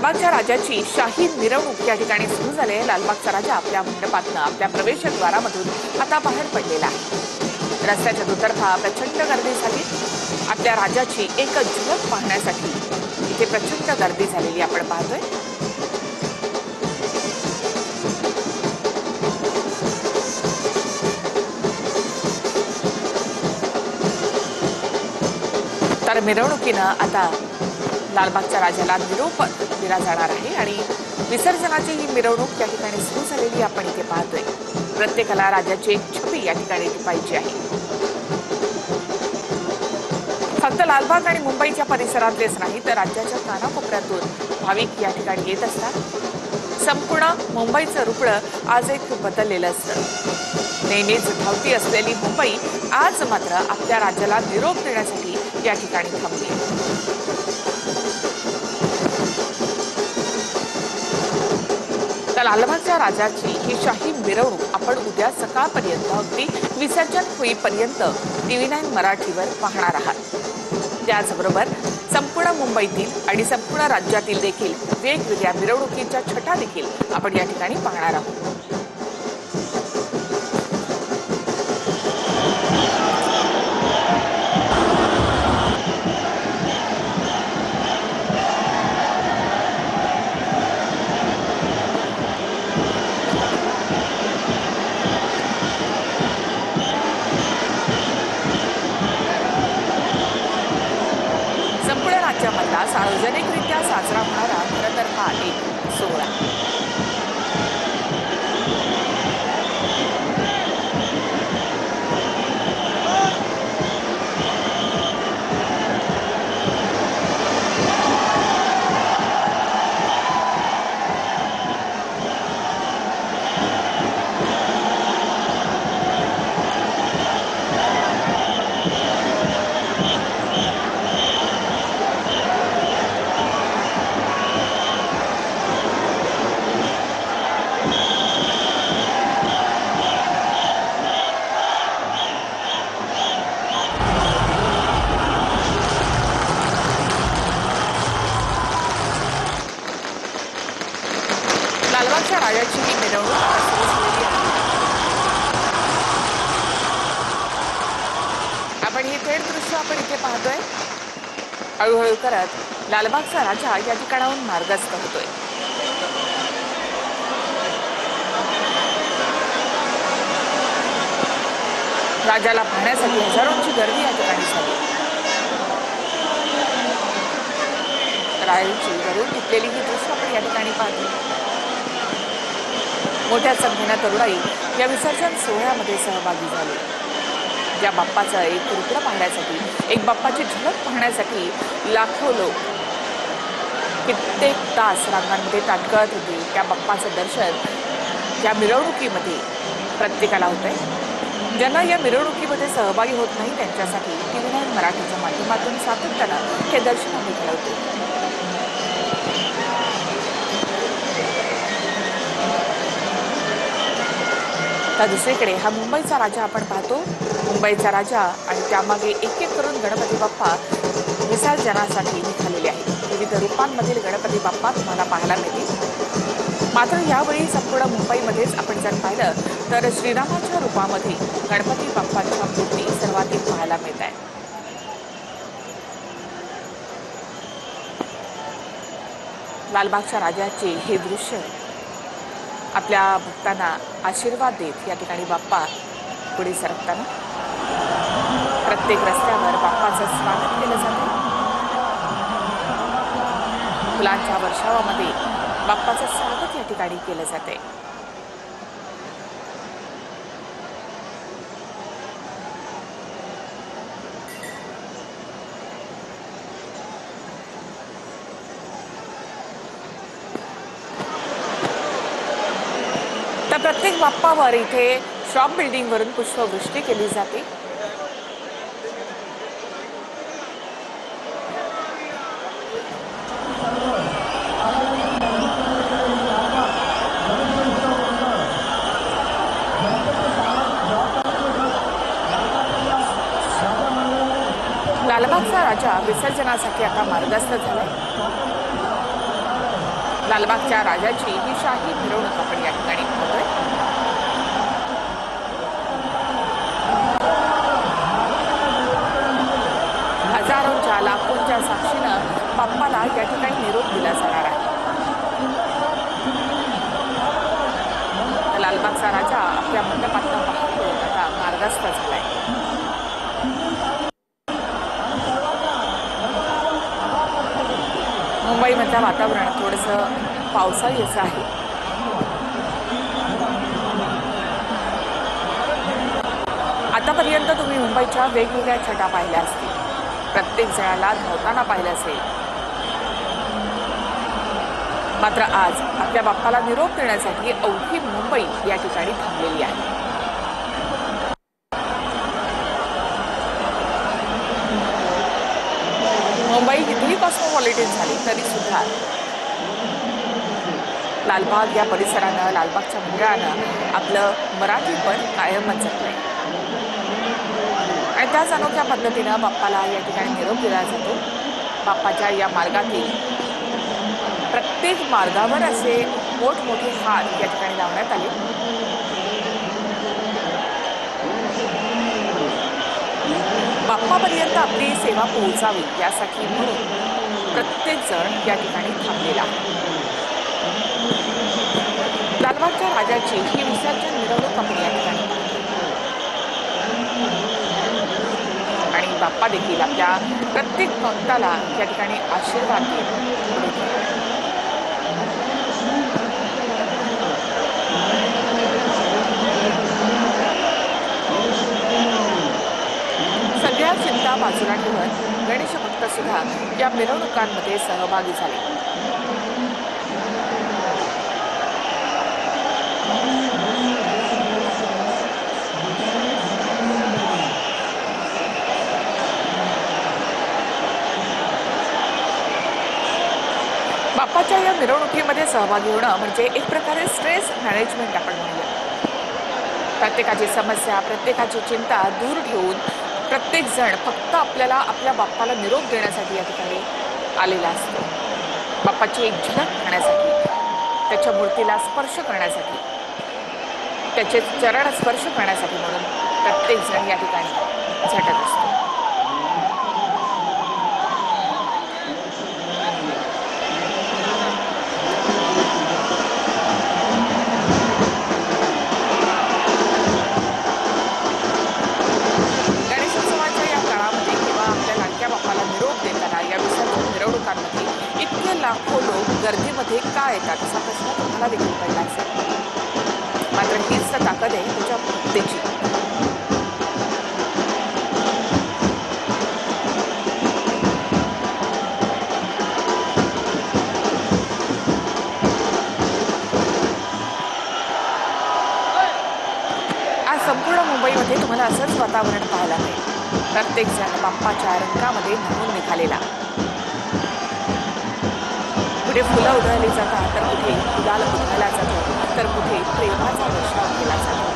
लालबागच्या राजाची शाही मिरवणूक या ठिकाणी सुरू झाली आहे। लालबागचा राजा आपल्या मंडपातनं आपल्या प्रवेशद्वारामधून आता बाहेर पडलेला आहे। रस्त्याच्या दुतर्फा प्रचंड गर्दी झाली। आपल्या राजाची एक झलक पाहण्यासाठी इथे प्रचंड गर्दी झालेली आपण पाहतोय। तर मिरवणुकीनं आता लालबागच्या राजाला निरोप दिला जाणार आहे आणि विसर्जनाची ही मिरवणूक या ठिकाणी सुरू झालेली आपण इथे पाहतोय। प्रत्येकाला राजाची एक छबी या ठिकाणी टिपायची आहे। फक्त लालबाग आणि मुंबईच्या परिसरातलेच नाही तर राज्याच्या कानाकोपऱ्यातून भाविक या ठिकाणी येत असतात। संपूर्ण मुंबईचं रुपडं आज एक बदललेलं असतं। नेहमीच धावती असलेली मुंबई आज मात्र आपल्या राजाला निरोप देण्यासाठी या ठिकाणी थांबली आहे। तर लालबागच्या राजाची ही शाही मिरवणूक आपण उद्या सकाळपर्यंत अगदी विसर्जन होईपर्यंत TV9 मराठीवर पाहणार आहात। त्याचबरोबर संपूर्ण मुंबईतील आणि संपूर्ण राज्यातील देखील वेगवेगळ्या मिरवणुकीच्या छटा देखील आपण या ठिकाणी पाहणार आहोत। राज्यामधला सार्वजनिकरित्या साजरा होणारा खरं तर हा एक सोहळा। लालबागच्या राजाची ही मिरवणूक आता सुरू झालेली आहे। आपण ही थेट दृश्य आपण इथे पाहतोय। हळूहळू करत लालबागचा राजा या ठिकाणाहून मार्गस्थ होतोय। राजाला पाहण्यासाठी हजारोंची गर्दी या ठिकाणी झाली। राजाची घरून टिकलेली ही दृश्य आपण या ठिकाणी पाहतो। मोठ्या संख्येनं तरुणाई या विसर्जन सोहळ्यामध्ये सहभागी झाली। ज्या बाप्पाचं एक रुपडं पाहण्यासाठी, एक बाप्पाची झलक पाहण्यासाठी लाखो लोक कित्येक तास रांगांमध्ये ताटकळत होते। त्या बाप्पाचं दर्शन या मिरवणुकीमध्ये प्रत्येकाला होतंय। ज्यांना या मिरवणुकीमध्ये सहभागी होत नाही त्यांच्यासाठी TV9 मराठीच्या माध्यमातून सातत्यानं हे दर्शन आम्ही घडवतो। तर दुसरीकडे हा मुंबईचा राजा आपण पाहतो। मुंबईचा राजा आणि त्यामागे एक एक करून गणपती बाप्पा विसर्जनासाठी निघालेले आहेत। विविध रूपांमधील गणपती बाप्पा तुम्हाला पाहायला मिळतील। मात्र यावेळी संपूर्ण मुंबईमध्येच आपण जर पाहिलं तर श्रीरामाच्या रूपामध्ये गणपती बाप्पांच्या मूर्ती सर्वाधिक पाहायला मिळत आहे। लालबागच्या राजाचे हे दृश्य आपल्या भक्तांना आशीर्वाद देत या ठिकाणी बाप्पा पुढे सरकताना प्रत्येक रस्त्यावर बाप्पाचं स्वागत केलं जातं। फुलांच्या वर्षावामध्ये बाप्पाचं स्वागत या ठिकाणी केलं जाते। तर प्रत्येक बाप्पावर इथे शॉप बिल्डिंग वरून पुष्पवृष्टी केली जाते। लालबागचा राजा विसर्जनासाठी आता मार्गस्थ झालाय। लालबागच्या राजाची ही शाही मिरवणूक आपण या ठिकाणी पाहतोय. हजारोंच्या लाखोंच्या साक्षीनं बाप्पाला या ठिकाणी निरोप दिला जाणार आहे. लालबागचा राजा आपल्या मंडपातून बाहेर पडून आता मार्गस्थ झालाय. मुंबईमधलं वातावरण थोडंसं पावसाळी असं आहे. आतापर्यंत तुम्ही मुंबईच्या वेगवेगळ्या छटा पाहिल्या असतील, प्रत्येक जणाला धावताना पाहिलं असेल. मात्र आज आपल्या बाप्पाला निरोप देण्यासाठी अवघी मुंबई या ठिकाणी थांबलेली आहे. मुंबई कितीही कॉस्मोपॉलिटन झाली तरी सुद्धा लालबाग या परिसरानं, लालबागच्या मंडळानं आपलं मराठीपण कायमच जपलंय. आणि त्याच अनोख्या पद्धतीनं बाप्पाला या ठिकाणी निरोप दिला जातो. बाप्पाच्या या मार्गातील प्रत्येक मार्गावर असे मोठमोठे हार या ठिकाणी लावण्यात आले. बाप्पापर्यंत आपली सेवा पोहोचावी यासाठी म्हणून प्रत्येक जण या ठिकाणी थांबलेला आहे. लालबागच्या राजाची ही विसर्जन मिरवणूक आपण या ठिकाणी आणि बाप्पा देखील आपल्या प्रत्येक भक्ताला या ठिकाणी आशीर्वाद देत सगळ्या चिंता बाजूला ठेवत गणेश भक्त सुद्धा या मिरवणुकांमध्ये सहभागी झाले. बाप्पाच्या या मिरवणुकीमध्ये सहभागी होणं म्हणजे एक प्रकारे स्ट्रेस मॅनेजमेंट आपण म्हणूया. प्रत्येकाची समस्या, प्रत्येकाची चिंता दूर ठेवून प्रत्येक जण फक्त आपल्याला आपल्या बाप्पाला निरोप देण्यासाठी या ठिकाणी आलेला असतो. बाप्पाची एक झलक पाहण्यासाठी, त्याच्या मूर्तीला स्पर्श करण्यासाठी, त्याचे चरण स्पर्श करण्यासाठी म्हणून प्रत्येक जण या ठिकाणी झटत असतो. मिरवणुकांमध्ये इतके लाखो लोक गर्दीमध्ये का येतात असा प्रश्न तुम्हाला देखील पडला असेल. मात्र हीच तर ताकद आहे त्याच्या भक्तीची. आज संपूर्ण मुंबईमध्ये तुम्हाला असंच वातावरण पाहायला मिळेल. प्रत्येक जण बाप्पाच्या रंगामध्ये न्हाऊन निघालेला. कुठे फुलं उधळली जातात, तर कुठे गुलाल उधळला जातो, तर कुठे प्रेमाचा वर्षाव केला जातो.